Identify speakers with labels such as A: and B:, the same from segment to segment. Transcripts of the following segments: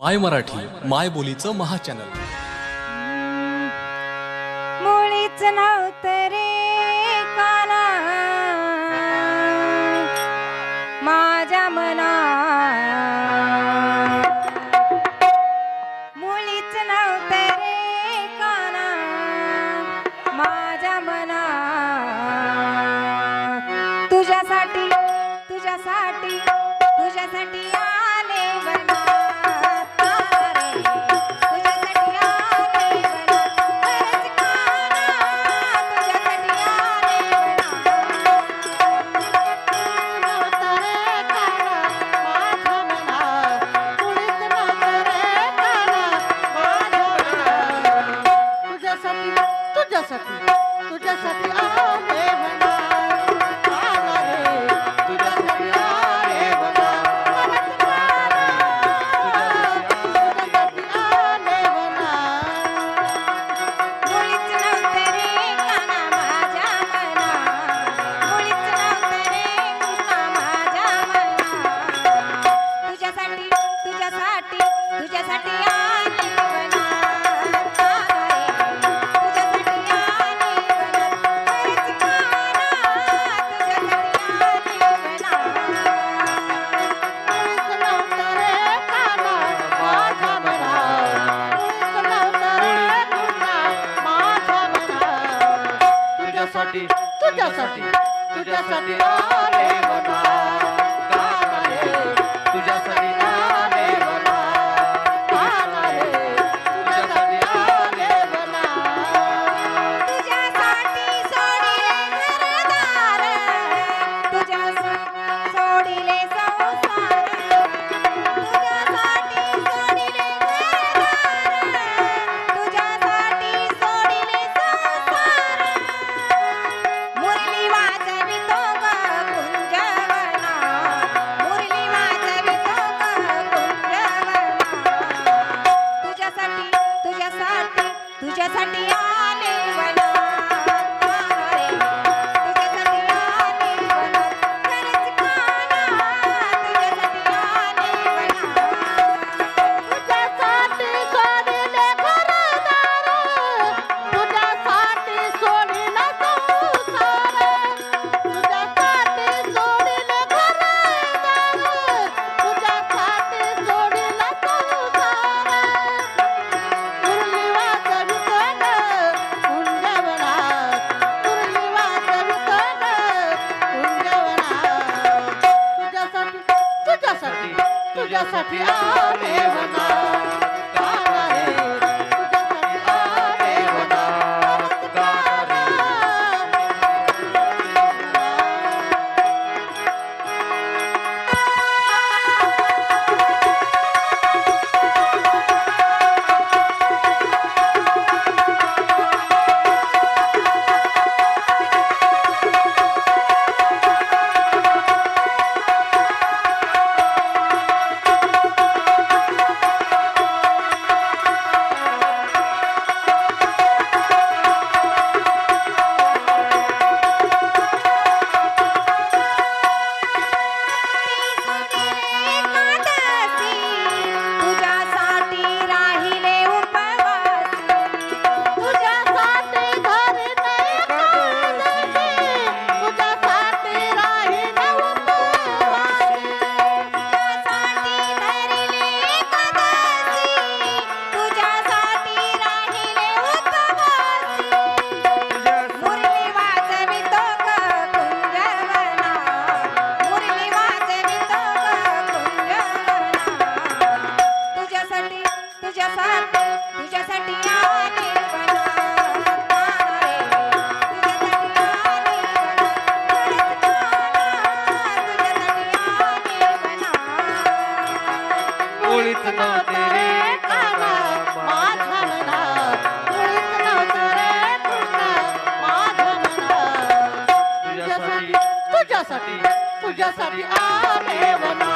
A: माय मराठी माय बोलीचं महाचॅनल.
B: मुळीच नव्हतं रे काना माझ्या मनात, मुळीच नव्हतं रे काना माझ्या मनात. तुझ्यासाठी तुझ्यासाठी तुझ्यासाठी आले वनात.
C: तुझ्यासाठी आले म्हणा, आला रे तुझ्यासाठी आले म्हणा, तुझ्यासाठी आले म्हणा.
B: मुळीच नव्हतं रे काना माझ्या मनात, मुळीच नव्हतं रे कृष्णा माझ्या मनात. तुझ्यासाठी तुझ्यासाठी तुझ्यासाठी आली वनात, आला रे तुझ्यासाठी आली वनात. खरंच काना तुझ्यासाठी आली
C: तुझ्यासाठी तुझ्यासाठी आले म्हणा, आला रे तुझ्यासाठी आले म्हणा, आला रे तुझ्यासाठी आले म्हणा.
B: तुझ्यासाठी सोडिले घरदार, तुझ्यासाठी सोडिले संसार, तुझ्यासाठी सोडिले घरदार, तुझ्यासाठी सोडिले संसार. मुरली वाजवितो ग कुंजवनात, मुरली वाजवितो ग कुंजवनात. तुझ्यासाठी तुझ्यासाठी तुझ्यासाठी आले वनात, आला रे तुझ्यासाठी आले वनात. खरंच काना तुझ्यासाठी आले वनात.
C: तुझ्यासाठी सोडिले घरदार, तुझ्यासाठी सोडिला संसार, तुझ्यासाठी सोडिले घरदार, तुझ्यासाठी सोडिला संसार. मुरली वाजवितो ग कुंजवनात, मुरली वाजवितो ग कुंजवनात. तुझ्यासाठी आले म्हणा, आला रे तुझ्यासाठी आले म्हणा, आला
B: एकादशी तुझ्यासाठी राहिले उपवासी,
C: तुझ्यासाठी धरले एकादशी, तुझ्यासाठी राहिले उपवासी,
B: तुझ्यासाठी धरले एकादशी, तुझ्यासाठी राहिले उपवासी. मुरली वाजवितो ग कुंजवनात, मुरली वाजवितो ग कुंजवनात. तुझ्यासाठी तुझ्यासाठी तुझ्यासाठी आले वनात, आला रे तुझ्यासाठी आले वनात. खरंच काना तुझ्यासाठी आले वनात.
C: मुळीच नव्हते रे काना माझ्या मनात, मुळीच नव्हते रे कृष्णा माझ्या मनात. तुझ्यासाठी आले म्हणा,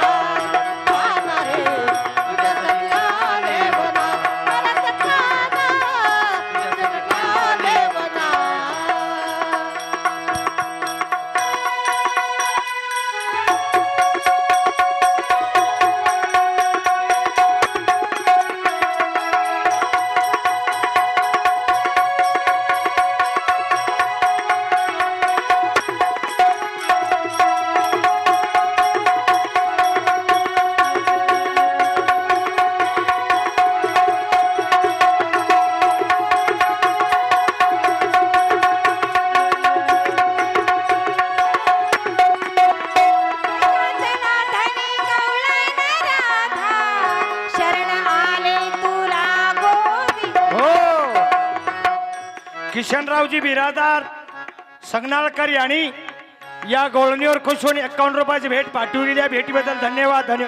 C: आला रे तुझ्यासाठी आले म्हणा, खरंच काना तुझ्यासाठी आले म्हणा.
D: किशनरावजी बिरादार संगनाळकर यांनी या गोळणीवर खुश होऊन 51 रुपयाची भेट पाठवली. या भेटीबद्दल धन्यवाद.
B: एका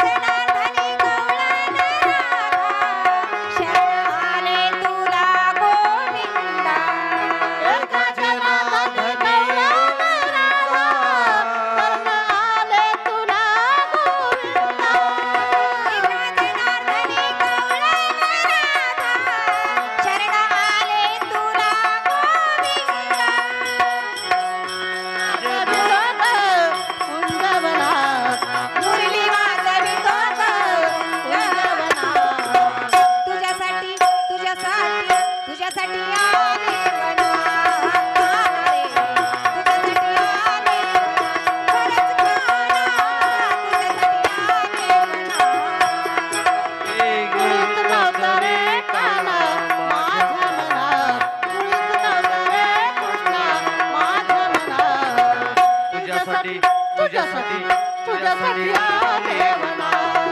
B: जनार्दनी गवळण राधा, शरण आले तुला गोविंदा.
C: एका जनार्दनी गवळण राधा, शरण आले तुला गोविंदा.
B: एका जनार्दनी गवळण राधा, शरण आले तुला गोविंदा. मुरली वाजवितो ग वनात. तुझ्यासाठी तुझ्यासाठी तुझ्यासाठी आले वनात रे. तुझ्यासाठी आले खरंच काना. तुझ्यासाठी आले वनात.
C: तुझ्यासाठी तुझ्यासाठी तुझ्यासाठी आले वनात.